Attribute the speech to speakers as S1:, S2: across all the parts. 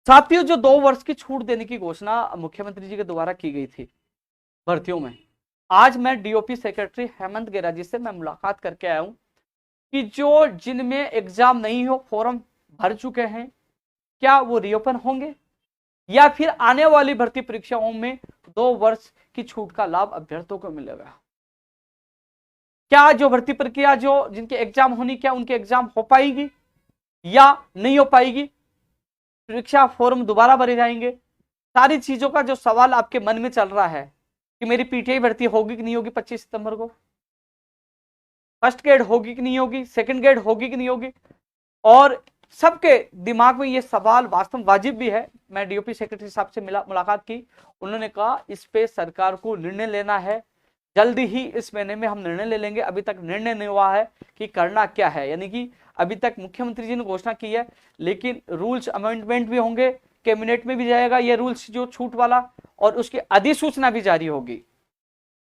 S1: साथियों, जो 2 वर्ष की छूट देने की घोषणा मुख्यमंत्री जी के द्वारा की गई थी भर्तियों में, आज मैं डीओपी सेक्रेटरी हेमंत गेरा जी से मैं मुलाकात करके आया हूं कि जो जिनमें एग्जाम नहीं हो, फॉर्म भर चुके हैं, क्या वो रीओपन होंगे या फिर आने वाली भर्ती परीक्षाओं में 2 वर्ष की छूट का लाभ अभ्यर्थियों को मिलेगा। क्या जो भर्ती प्रक्रिया जो जिनके एग्जाम होनी, क्या उनके एग्जाम हो पाएगी या नहीं हो पाएगी, परीक्षा फॉर्म दोबारा भरे जाएंगे। सारी चीजों का जो सवाल आपके मन में चल रहा है कि मेरी पीटीआई भर्ती होगी कि नहीं होगी 25 सितंबर को, फर्स्ट ग्रेड होगी कि नहीं होगी, सेकंड ग्रेड होगी कि नहीं होगी, और सबके दिमाग में ये सवाल वास्तव वाजिब भी है। मैं डीओपी सेक्रेटरी साहब से मुलाकात की, उन्होंने कहा इस पे सरकार को निर्णय लेना है, जल्दी ही इस महीने में हम निर्णय ले लेंगे। अभी तक निर्णय नहीं हुआ है कि करना क्या है, यानी कि अभी तक मुख्यमंत्री जी ने घोषणा की है, लेकिन रूल्स अमेंडमेंट भी होंगे, कैबिनेट में भी जाएगा ये रूल्स जो छूट वाला, और उसकी अधिसूचना भी जारी होगी,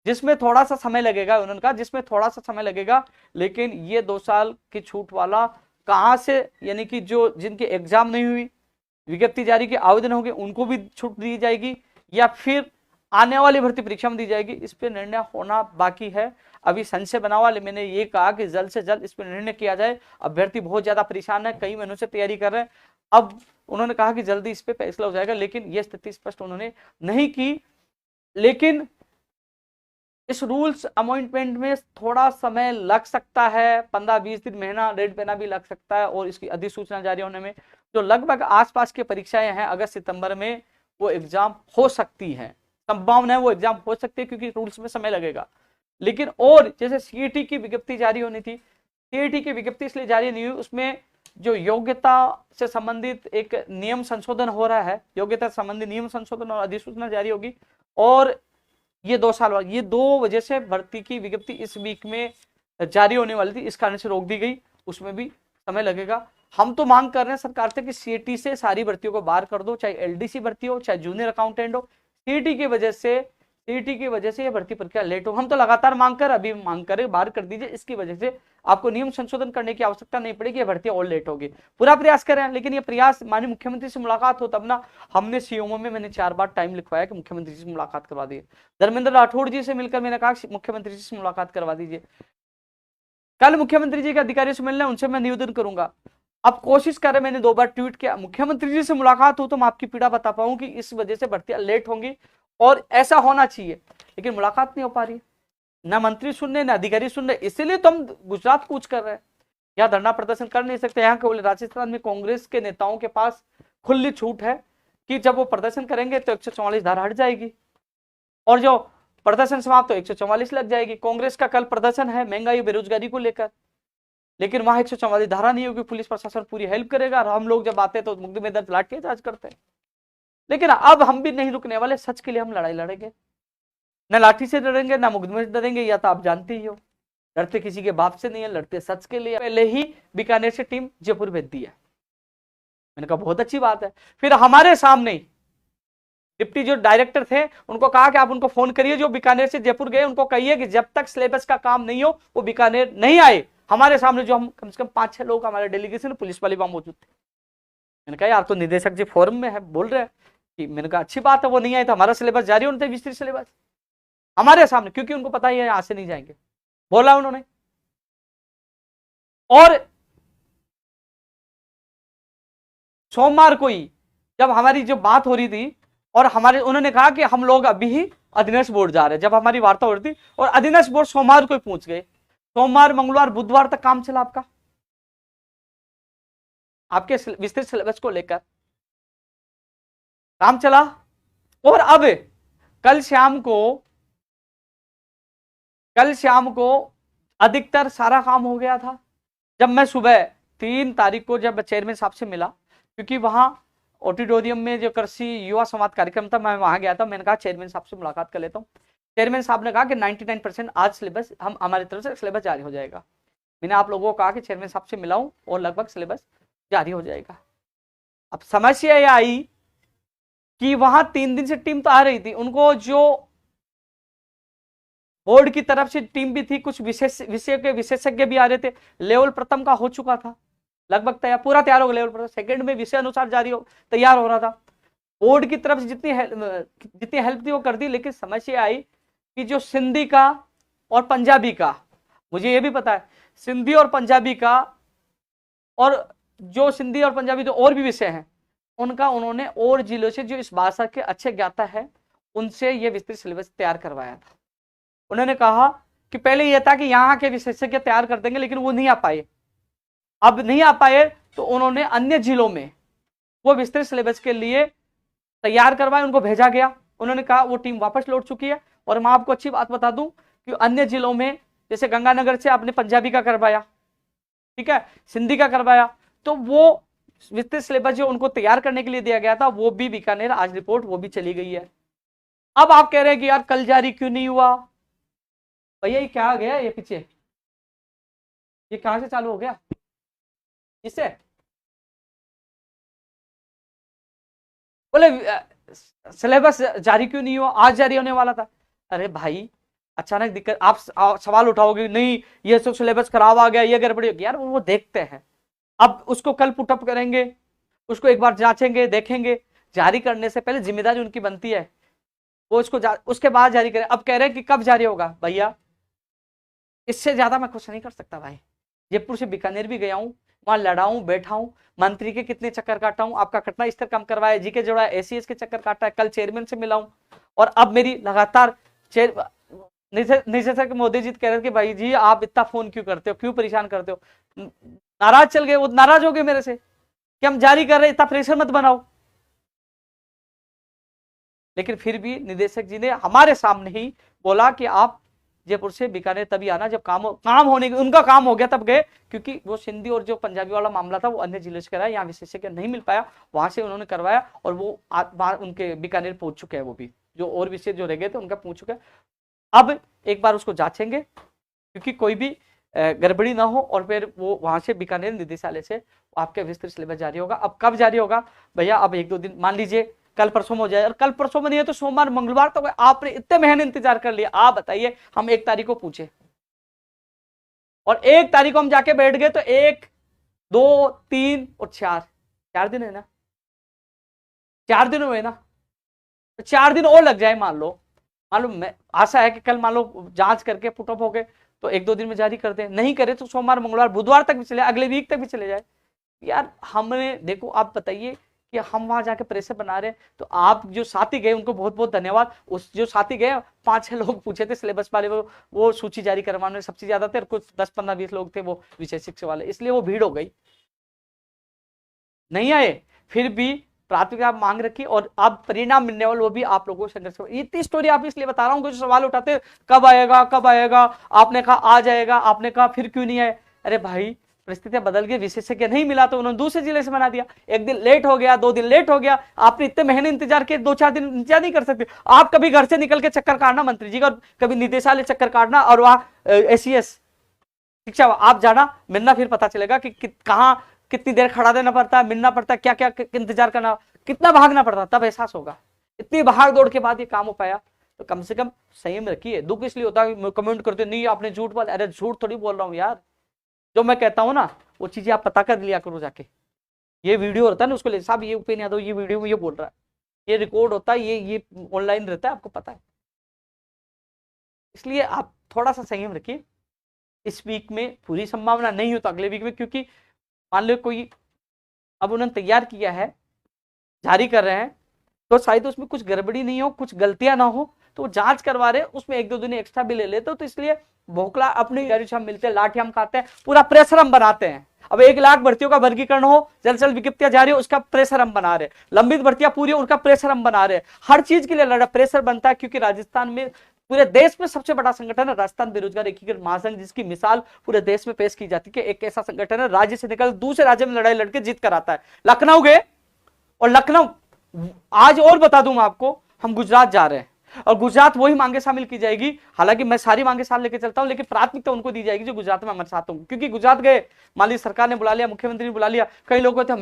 S1: जिसमें थोड़ा सा समय लगेगा। उन्होंने कहा जिसमें थोड़ा सा समय लगेगा, लेकिन ये 2 साल की छूट वाला कहां से, यानी कि जो जिनके एग्जाम नहीं हुई, विज्ञप्ति जारी के आवेदन होंगे, उनको भी छूट दी जाएगी या फिर आने वाली भर्ती परीक्षा में दी जाएगी, इस पर निर्णय होना बाकी है। अभी संशय बना हुआ, मैंने ये कहा कि जल्द से जल्द इस पर निर्णय किया जाए। अभ्यर्थी बहुत ज्यादा परेशान है, कई महीनों से तैयारी कर रहे हैं। अब उन्होंने कहा कि जल्दी इस पर फैसला हो जाएगा, लेकिन यह स्थिति स्पष्ट उन्होंने नहीं की। लेकिन इस रूल्स अमेंडमेंट में थोड़ा समय लग सकता है, 15-20 दिन, महीना 1.5 महीना भी लग सकता है, और इसकी अधिसूचना जारी होने में जो लगभग आसपास की परीक्षाएं हैं अगस्त सितंबर में, वो एग्जाम हो सकती हैं, संभावना है वो एग्जाम हो सकती है, क्योंकि रूल्स में समय लगेगा। लेकिन और जैसे सीईटी की विज्ञप्ति जारी होनी थी, सीईटी की विज्ञप्ति इसलिए जारी नहीं हुई, उसमें जो योग्यता से संबंधित एक नियम संशोधन हो रहा है, योग्यता संबंधी नियम संशोधन और अधिसूचना जारी होगी, और ये 2 साल बाद, ये 2 वजह से भर्ती की विज्ञप्ति इस वीक में जारी होने वाली थी, इस कारण से रोक दी गई, उसमें भी समय लगेगा। हम तो मांग कर रहे हैं सरकार से कि सीईटी से सारी भर्तियों को बाहर कर दो, चाहे एलडीसी भर्ती हो, चाहे जूनियर अकाउंटेंट हो। सीईटी की वजह से ये भर्ती प्रक्रिया लेट हो, हम तो लगातार मांग कर अभी मांग करें बाहर कर दीजिए, इसकी वजह से आपको नियम संशोधन करने की आवश्यकता नहीं पड़ेगी, ये भर्ती और लेट होगी। पूरा प्रयास करें, लेकिन ये प्रयास माननीय मुख्यमंत्री से मुलाकात हो तब ना। हमने सीएमओ में मैंने 4 बार टाइम लिखवाया कि मुख्यमंत्री जी से मुलाकात करवा दिए। धर्मेंद्र राठौड़ जी से मिलकर मैंने कहा मुख्यमंत्री जी से मुलाकात करवा दीजिए। कल मुख्यमंत्री जी के अधिकारियों से मिलना, उनसे मैं निवेदन करूंगा। अब कोशिश करें, मैंने 2 बार ट्वीट किया, मुख्यमंत्री जी से मुलाकात हो तो मैं आपकी पीड़ा बता पाऊं कि इस वजह से भर्तियां लेट होंगी और ऐसा होना चाहिए, लेकिन मुलाकात नहीं हो पा रही, ना मंत्री सुन रहे, ना अधिकारी सुन रहे। इसीलिए तो हम गुजरात कूच कर रहे हैं, यहाँ धरना प्रदर्शन कर नहीं सकते। यहाँ केवल राजस्थान में कांग्रेस के नेताओं के पास खुली छूट है कि जब वो प्रदर्शन करेंगे तो 144 धारा हट जाएगी, और जो प्रदर्शन समाप्त तो 144 लग जाएगी। कांग्रेस का कल प्रदर्शन है महंगाई बेरोजगारी को लेकर, लेकिन वहां 144 धारा नहीं होगी, पुलिस प्रशासन पूरी हेल्प करेगा, और हम लोग जब आते हैं तो मुकदमे दर्ज लाठीचार्ज करते हैं। लेकिन अब हम भी नहीं रुकने वाले, सच के लिए हम लड़ाई लड़ेंगे, न लाठी से डरेंगे ना मुकदमे से डरेंगे, या तो आप जानते ही हो, लड़ते किसी के बाप से नहीं है, लड़ते सच के लिए। पहले ही बीकानेर से टीम जयपुर भेज दी है, मैंने कहा बहुत अच्छी बात है। फिर हमारे सामने डिप्टी जो डायरेक्टर थे उनको कहा कि आप उनको फोन करिए जो बीकानेर से जयपुर गए, उनको कहिए कि जब तक सिलेबस का काम नहीं हो वो बीकानेर नहीं आए। हमारे सामने जो हम कम से कम 5-6 लोग हमारे डेलीगेशन पुलिस वाले वहां मौजूद थे। मैंने कहा यार तो निदेशक जी फोरम में है, बोल रहे हैं कि, मैंने कहा अच्छी बात है वो नहीं आए तो हमारा सिलेबस जारी होना चाहिए, विस्तृत सिलेबस हमारे सामने, क्योंकि उनको पता ही है यहां से नहीं जाएंगे, बोला उन्होंने। और सोमवार को ही जब हमारी जो बात हो रही थी, और हमारे उन्होंने कहा कि हम लोग अभी ही अधीनस्थ बोर्ड जा रहे हैं, जब हमारी वार्ता हो रही थी, और अधीनस्थ बोर्ड सोमवार को ही पहुंच गए। सोमवार, मंगलवार, बुधवार तक काम चला आपके विस्तृत सिलेबस को लेकर काम चला। और अब कल शाम को अधिकतर सारा काम हो गया था। जब मैं सुबह 3 तारीख को जब चेयरमैन साहब से मिला, क्योंकि वहां ऑडिटोरियम में जो कृषि युवा संवाद कार्यक्रम था, मैं वहां गया था, मैंने कहा चेयरमैन साहब से मुलाकात कर लेता हूँ। चेयरमैन साहब ने कहा कि 99% आज सिलेबस हम हमारी तरफ से सिलेबस जारी हो जाएगा। मैंने आप लोगों को कहा कि चेयरमैन साहब से मिलाऊं और लगभग सिलेबस जारी हो जाएगा। अब समस्या यह आई कि वहां 3 दिन से टीम तो आ रही थी, उनको जो बोर्ड की तरफ से टीम भी थी, कुछ विषय के विशेषज्ञ भी आ रहे थे, लेवल प्रथम का हो चुका था, लगभग तैयार, पूरा तैयार हो गया लेवल पर, सेकंड में विषय अनुसार जारी हो तैयार हो रहा था। बोर्ड की तरफ से जितनी हेल्प थी वो कर दी, लेकिन समस्या आई कि जो सिंधी का और पंजाबी का, मुझे ये भी पता है सिंधी और पंजाबी का, और जो सिंधी और पंजाबी जो और भी विषय हैं उनका उन्होंने और जिलों से जो इस भाषा के अच्छे ज्ञाता है उनसे ये विस्तृत सिलेबस तैयार करवाया था। उन्होंने कहा कि पहले यह था कि यहाँ के विशेषज्ञ तैयार कर देंगे, लेकिन वो नहीं आ पाए। अब नहीं आ पाए तो उन्होंने अन्य जिलों में वो विस्तृत सिलेबस के लिए तैयार करवाए, उनको भेजा गया। उन्होंने कहा वो टीम वापस लौट चुकी है। और मैं आपको अच्छी बात बता दूं कि अन्य जिलों में जैसे गंगानगर से आपने पंजाबी का करवाया, ठीक है, सिंधी का करवाया, तो वो विस्तृत सिलेबस जो उनको तैयार करने के लिए दिया गया था वो भी बीकानेर आज रिपोर्ट वो भी चली गई है। अब आप कह रहे हैं कि यार कल जारी क्यों नहीं हुआ? भैया ये क्या आ गया ये पीछे, ये कहां से चालू हो गया इससे? बोले सिलेबस जारी क्यों नहीं हुआ, आज जारी होने वाला था। अरे भाई अचानक दिक्कत, आप सवाल उठाओगे नहीं ये सब सिलेबस खराब आ गया, ये गड़बड़ी होगी, यार वो देखते हैं। अब उसको कल पुटअप करेंगे, उसको एक बार जांचेंगे, देखेंगे। जारी करने से पहले जिम्मेदारी उनकी बनती है, वो उसको उसके बाद जारी करें। अब कह रहे हैं कि कब जारी होगा, भैया इससे ज्यादा मैं कुछ नहीं कर सकता भाई। जयपुर से बीकानेर भी गया हूँ, वहां लड़ा हूं, बैठा हूं, मंत्री के कितने चक्कर काटा हूं, आपका घटना स्तर कम करवाया, जीके जोड़ा, एसीएस के चक्कर काटा है, कल चेयरमैन से मिला हूं। और अब मेरी लगातार निदेशक मोदी जी कह रहे थे कि भाई जी आप इतना फोन क्यों करते हो, क्यों परेशान करते हो, नाराज चल गए, वो नाराज हो गए मेरे से कि हम जारी कर रहे, इतना प्रेशर मत बनाओ। लेकिन फिर भी निदेशक जी ने हमारे सामने ही बोला कि आप जयपुर से बीकानेर तभी आना जब काम होने, उनका काम हो गया तब गए, क्योंकि वो सिंधी और जो पंजाबी वाला मामला था वो अन्य जिले से कराया, यहाँ विशेषज्ञ नहीं मिल पाया, वहां से उन्होंने करवाया और वो उनके बीकानेर पहुंच चुके हैं। वो भी जो और विषय जो रह गए थे उनका पहुंच चुके हैं। अब एक बार उसको जांचेंगे क्योंकि कोई भी गड़बड़ी ना हो, और फिर वो वहां से बीकानेर निदेशालय से आपके विस्तृत सिलेबस जारी होगा। अब कब जारी होगा भैया, अब 1-2 दिन मान लीजिए कल परसों में हो जाए, और कल परसों में नहीं है तो सोमवार मंगलवार तक। आपने इतने महीने इंतजार कर लिया, आप बताइए हम 1 तारीख को पूछे और 1 तारीख को हम जाके बैठ गए तो 1, 2, 3 और 4 दिन है ना, 4 दिन हुए ना, तो 4 दिन और लग जाए मान लो मैं आशा है कि कल मान लो जांच करके पुटअप हो गए तो 1-2 दिन में जारी कर दें, नहीं करे तो सोमवार मंगलवार बुधवार तक भी चले, अगले वीक तक भी चले जाए। यार हमने देखो, आप बताइए कि हम वहां जाके प्रेशर बना रहे हैं, तो आप जो साथी गए उनको बहुत बहुत धन्यवाद। उस जो साथी गए 5-6 लोग पूछे थे सिलेबस वाले, वो सूची जारी करवाने सबसे ज्यादा थे, और कुछ 10-15-20 लोग थे वो विषय शिक्षा वाले, इसलिए वो भीड़ हो गई, नहीं आए। फिर भी प्राथमिकता मांग रखी और अब परिणाम मिलने वाले वो भी आप लोगों को संघर्ष। इतनी स्टोरी आप इसलिए बता रहा हूँ, कुछ सवाल उठाते कब आएगा कब आएगा, आपने कहा आ जाएगा, आपने कहा फिर क्यों नहीं आए। अरे भाई परिस्थितियां बदल गई, विशेषज्ञ नहीं मिला तो उन्होंने दूसरे जिले से बना दिया, 1 दिन लेट हो गया, 2 दिन लेट हो गया। आपने इतने महीने इंतजार किए, 2-4 दिन इंतजार नहीं कर सकते आप? कभी घर से निकल के चक्कर काटना मंत्री जी का, और कभी निदेशालय चक्कर काटना, और वहां एसीएस शिक्षा आप जाना मिलना, फिर पता चलेगा कि कहाँ कितनी देर खड़ा देना पड़ता है, मिलना पड़ता है, क्या क्या इंतजार करना, कितना भागना पड़ता, तब एहसास होगा। इतनी भाग दौड़ के बाद ये काम हो पाया, तो कम से कम संयम रखिए। दुख इसलिए होता है कमेंट करते नहीं आपने झूठ बोला, अरे झूठ थोड़ी बोल रहा हूँ यार, जो मैं कहता हूँ ना वो चीजें आप पता कर लिया करो जाके। ये वीडियो होता है ना उसको ले साहब ये ओपिनियन दो, ये वीडियो में ये बोल रहा है, ये रिकॉर्ड होता है, ये ऑनलाइन रहता है, आपको पता है। इसलिए आप थोड़ा सा संयम रखिए। इस वीक में पूरी संभावना नहीं हो तो अगले वीक में, क्योंकि मान लो कोई अब उन्होंने तैयार किया है, जारी कर रहे हैं, तो शायद उसमें कुछ गड़बड़ी नहीं हो, कुछ गलतियां ना हो, तो वो जांच करवा रहे हैं, उसमें 1-2 दिन एक्स्ट्रा भी ले लेते हो, तो इसलिए भोखला अपनी हम मिलते हैं, लाठी हम खाते हैं, पूरा प्रेशर हम बनाते हैं। अब 1 लाख भर्तियों का वर्गीकरण हो, जल्द से जल्द विज्ञप्तियां जारी हो, उसका प्रेशर हम बना रहे हैं, लंबित भर्तियां पूरी हो उनका प्रेशर हम बना रहे हैं, हर चीज के लिए लड़ा प्रेशर बनता है। क्योंकि राजस्थान में पूरे देश में सबसे बड़ा संगठन है राजस्थान बेरोजगार एकीकृत महासंघ, जिसकी मिसाल पूरे देश में पेश की जाती है। एक ऐसा संगठन है राज्य से निकल दूसरे राज्य में लड़ाई लड़के जीत कर आता है। लखनऊ गए, और लखनऊ आज और बता दूं आपको, हम गुजरात जा रहे हैं और गुजरात वही मांगे शामिल की जाएगी। हालांकि मैं सारी मांगे साथ लेके चलता हूं, लेकिन प्राथमिकता उनको दी जाएगी जो गुजरात में हमारे साथ होंगे। क्योंकि गुजरात गए, मान लीजिए सरकार ने बुला लिया, मुख्यमंत्री ने बुला लिया, कई लोगों थे